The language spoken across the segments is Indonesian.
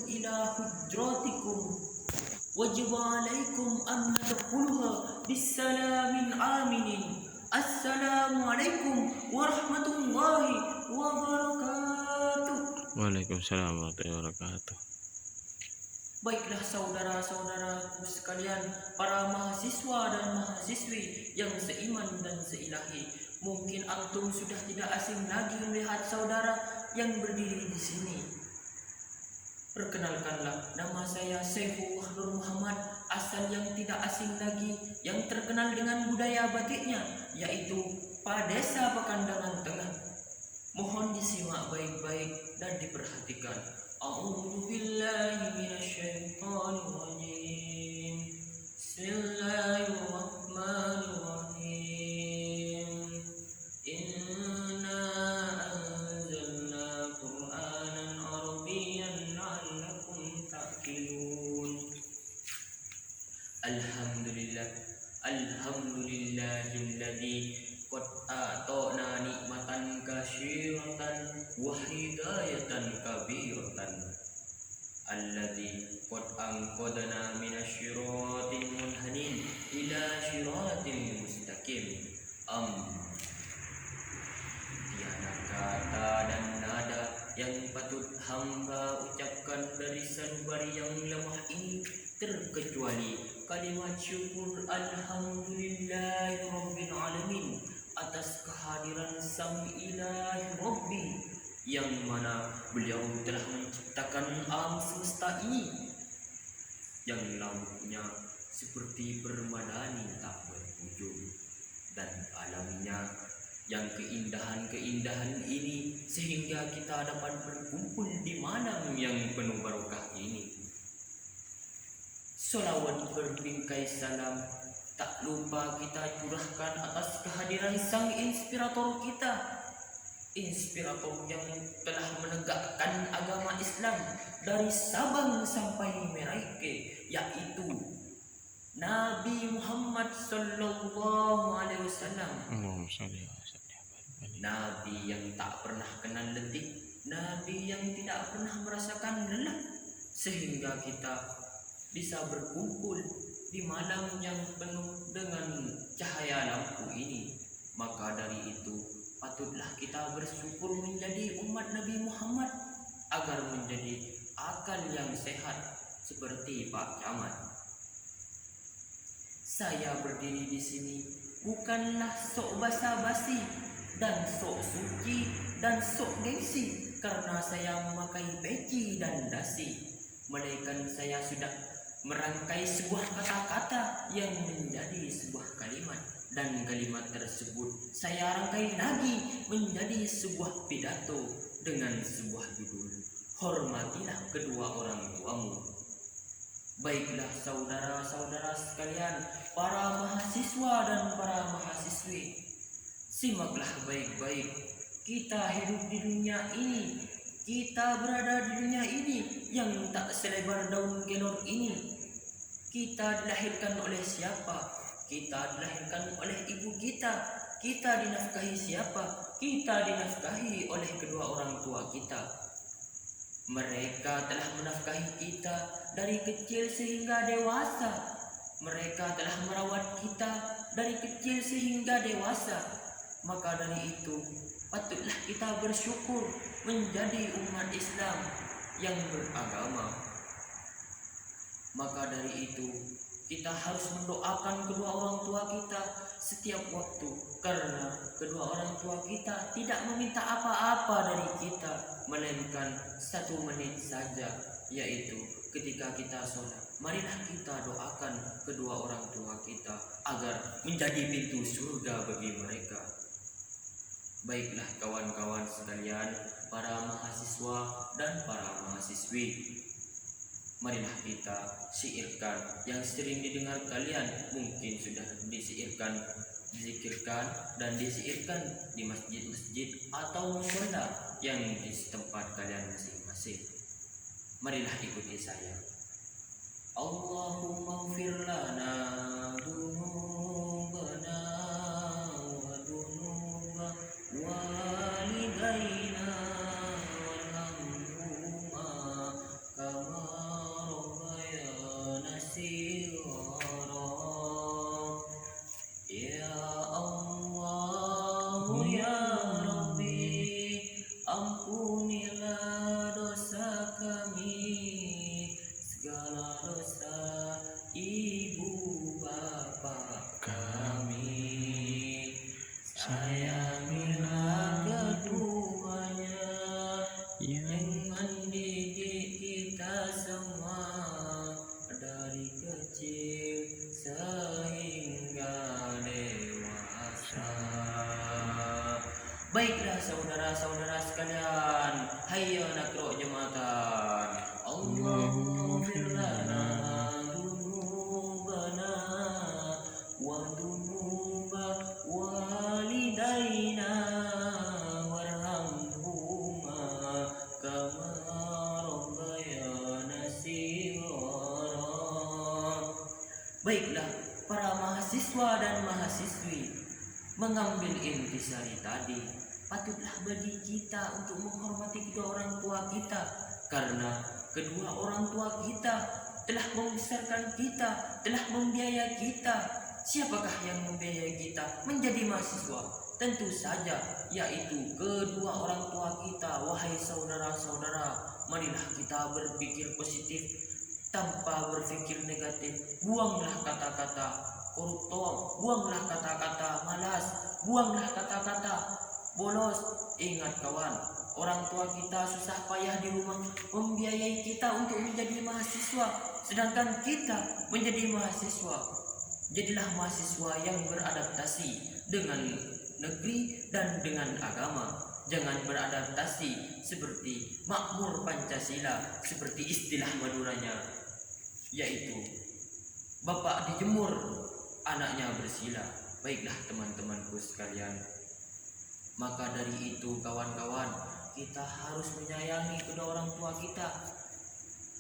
إلى حجراتكم وجب عليكم أن تدخلوها بالسلام آمن. السلام عليكم ورحمة الله وبركاته. Waalaikumsalam warahmatullahi wabarakatuh. Baiklah saudara-saudaraku sekalian, para mahasiswa dan mahasiswi yang seiman dan seilahi, mungkin antum sudah tidak asing lagi melihat saudara yang berdiri di sini. Perkenalkanlah, nama saya Saifullah Nur Muhammad, asal yang tidak asing lagi, yang terkenal dengan budaya batiknya, yaitu Padesa Pakandangan Tengah. Mohon disimak baik-baik dan diperhatikan. A'udzu billahi minasyaitonir rajim. Bismillahirrahmanirrahim. Inna anzalna Qur'anan Arabiyyan la'allakum ta'qilun. Alhamdulillahilladzi qad a'tana nikmatan katsiratan wa hidayatan kabiratan. Alladzi qad anqadana minasyiratil munhanin ila syiratil mustaqim. Tiada kata dan nada yang patut hamba ucapkan dari sanubari yang lemah ini terkecuali kalimat syukur alhamdulillahi rabbil alamin atas kehadiran sang ilahi rabbi, yang mana beliau telah menciptakan alam semesta ini yang lautnya seperti permadani tak berujung, dan alamnya yang keindahan-keindahan ini sehingga kita dapat berkumpul di malam yang penuh barokah ini. Salawat berbingkai salam tak lupa kita curahkan atas kehadiran sang inspirator kita, inspirator yang telah menegakkan agama Islam dari Sabang sampai Merauke, yaitu Nabi Muhammad sallallahu alaihi wasallam. Nabi yang tak pernah kenal letih, Nabi yang tidak pernah merasakan lelah, sehingga kita bisa berkumpul di malam yang penuh dengan cahaya lampu ini. Maka dari itu patutlah kita bersyukur menjadi umat Nabi Muhammad agar menjadi akal yang sehat seperti Pak Camat. Saya berdiri di sini bukanlah sok basa-basi dan sok suci dan sok gengsi karena saya memakai peci dan dasi, melainkan saya sudah merangkai sebuah kata-kata yang menjadi sebuah kalimat, dan kalimat tersebut saya rangkai lagi menjadi sebuah pidato dengan sebuah judul, hormatilah kedua orang tuamu. Baiklah saudara-saudara sekalian, para mahasiswa dan para mahasiswi, simaklah baik-baik. Kita hidup di dunia ini, kita berada di dunia ini yang tak selebar daun kelor ini. Kita dilahirkan oleh siapa? Kita dilahirkan oleh ibu kita. Kita dinafkahi siapa? Kita dinafkahi oleh kedua orang tua kita. Mereka telah menafkahi kita dari kecil sehingga dewasa. Mereka telah merawat kita dari kecil sehingga dewasa. Maka dari itu patutlah kita bersyukur menjadi umat Islam yang beragama. Maka dari itu kita harus mendoakan kedua orang tua kita setiap waktu, karena kedua orang tua kita tidak meminta apa-apa dari kita melainkan 1 menit saja, yaitu ketika kita sholat. Marilah kita doakan kedua orang tua kita agar menjadi pintu surga bagi mereka. Baiklah kawan-kawan sekalian, para mahasiswa dan para mahasiswi, marilah kita syairkan yang sering didengar kalian, mungkin sudah disyairkan, dizikirkan dan disyairkan di masjid-masjid atau mushola yang di tempat kalian masing-masing. Marilah ikuti saya. Allahumma ighfir lana dzunubana wa dzunuba walidayna warhamhuma kama Baiklah, para mahasiswa dan mahasiswi mengambil intisari tadi, patutlah bagi kita untuk menghormati kedua orang tua kita, karena kedua orang tua kita telah membesarkan kita, telah membiayai kita. Siapakah yang membiayai kita menjadi mahasiswa? Tentu saja, yaitu kedua orang tua kita. Wahai saudara-saudara, marilah kita berpikir positif tanpa berpikir negatif. Buanglah kata-kata koruptor, buanglah kata-kata malas, buanglah kata-kata bolos. Ingat kawan, orang tua kita susah payah di rumah membiayai kita untuk menjadi mahasiswa, sedangkan kita menjadi mahasiswa. Jadilah mahasiswa yang beradaptasi dengan negeri dan dengan agama. Jangan beradaptasi seperti makmur Pancasila, seperti istilah Maduranya, yaitu bapak dijemur, anaknya bersila. Baiklah teman-temanku sekalian, maka dari itu kawan-kawan, kita harus menyayangi kedua orang tua kita.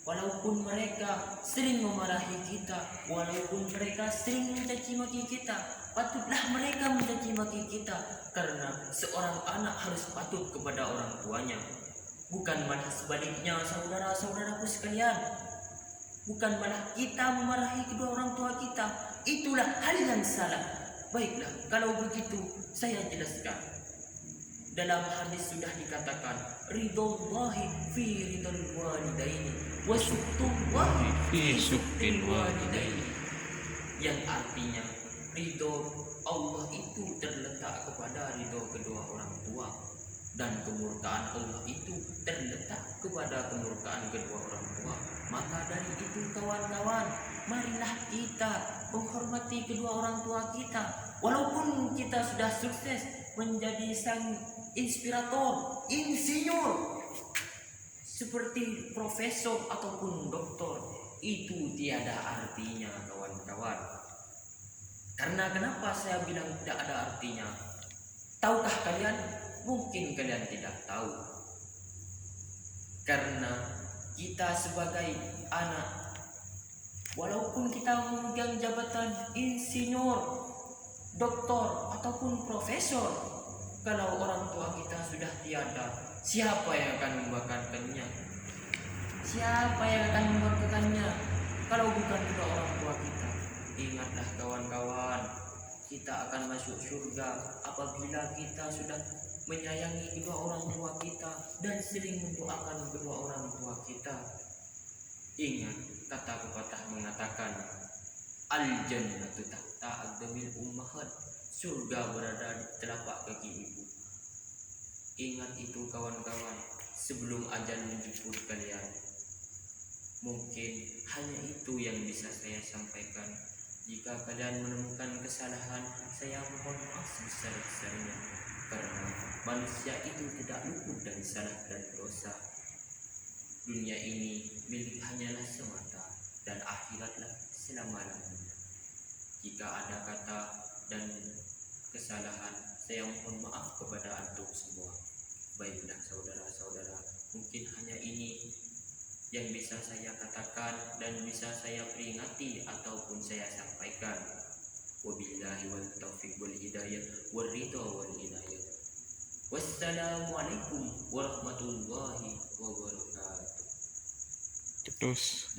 Walaupun mereka sering memarahi kita, walaupun mereka sering mencaci maki kita, patutlah mereka mencaci maki kita, karena seorang anak harus patuh kepada orang tuanya. Bukan malah sebaliknya, saudara-saudaraku sekalian. Bukan malah kita memarahi kedua orang tua kita. Itulah hal yang salah. Baiklah, kalau begitu saya jelaskan. Dalam hadis sudah dikatakan, ridhollahi fi ridhal walidaini wa sukhtullahi fi sukhtil walidaini. Yang artinya ridho Allah itu terletak kepada ridho kedua orang tua, dan kemurkaan Allah itu terletak kepada kemurkaan kedua orang tua. Maka dari itu kawan-kawan, marilah kita menghormati kedua orang tua kita. Walaupun kita sudah sukses menjadi sang inspirator, insinyur, seperti profesor ataupun doktor, itu tiada artinya kawan-kawan. Karena kenapa saya bilang tidak ada artinya? Tahukah kalian? Mungkin kalian tidak tahu. Karena kita sebagai anak, walaupun kita memegang jabatan insinyur, doktor ataupun profesor, kalau orang tua kita sudah tiada, siapa yang akan membanggakannya? Siapa yang akan membanggakannya kalau bukan kedua orang tua kita? Ingatlah kawan-kawan, kita akan masuk surga apabila kita sudah menyayangi kedua orang tua kita dan sering mendoakan kedua orang tua kita. Ingat, kata pepatah mengatakan, al-jannatu tahta aqdamil ummahat, surga berada di telapak kaki ibu. Ingat itu kawan-kawan, sebelum ajal menjemput kalian. Mungkin hanya itu yang bisa saya sampaikan. Jika kalian menemukan kesalahan, saya mohon maaf sebesar-besarnya, karena manusia itu tidak luput dari salah dan dosa. Dunia ini milik hanyalah semata, dan akhiratlah selama-lamanya. Jika ada kata dan kesalahan, saya mohon maaf kepada antum semua. Baiklah saudara-saudara, mungkin hanya ini yang bisa saya katakan dan bisa saya peringati ataupun saya sampaikan. Wabillahi wal taufiq wal hidayah wal ridha wal inayah. Wassalamualaikum warahmatullahi wabarakatuh. Terus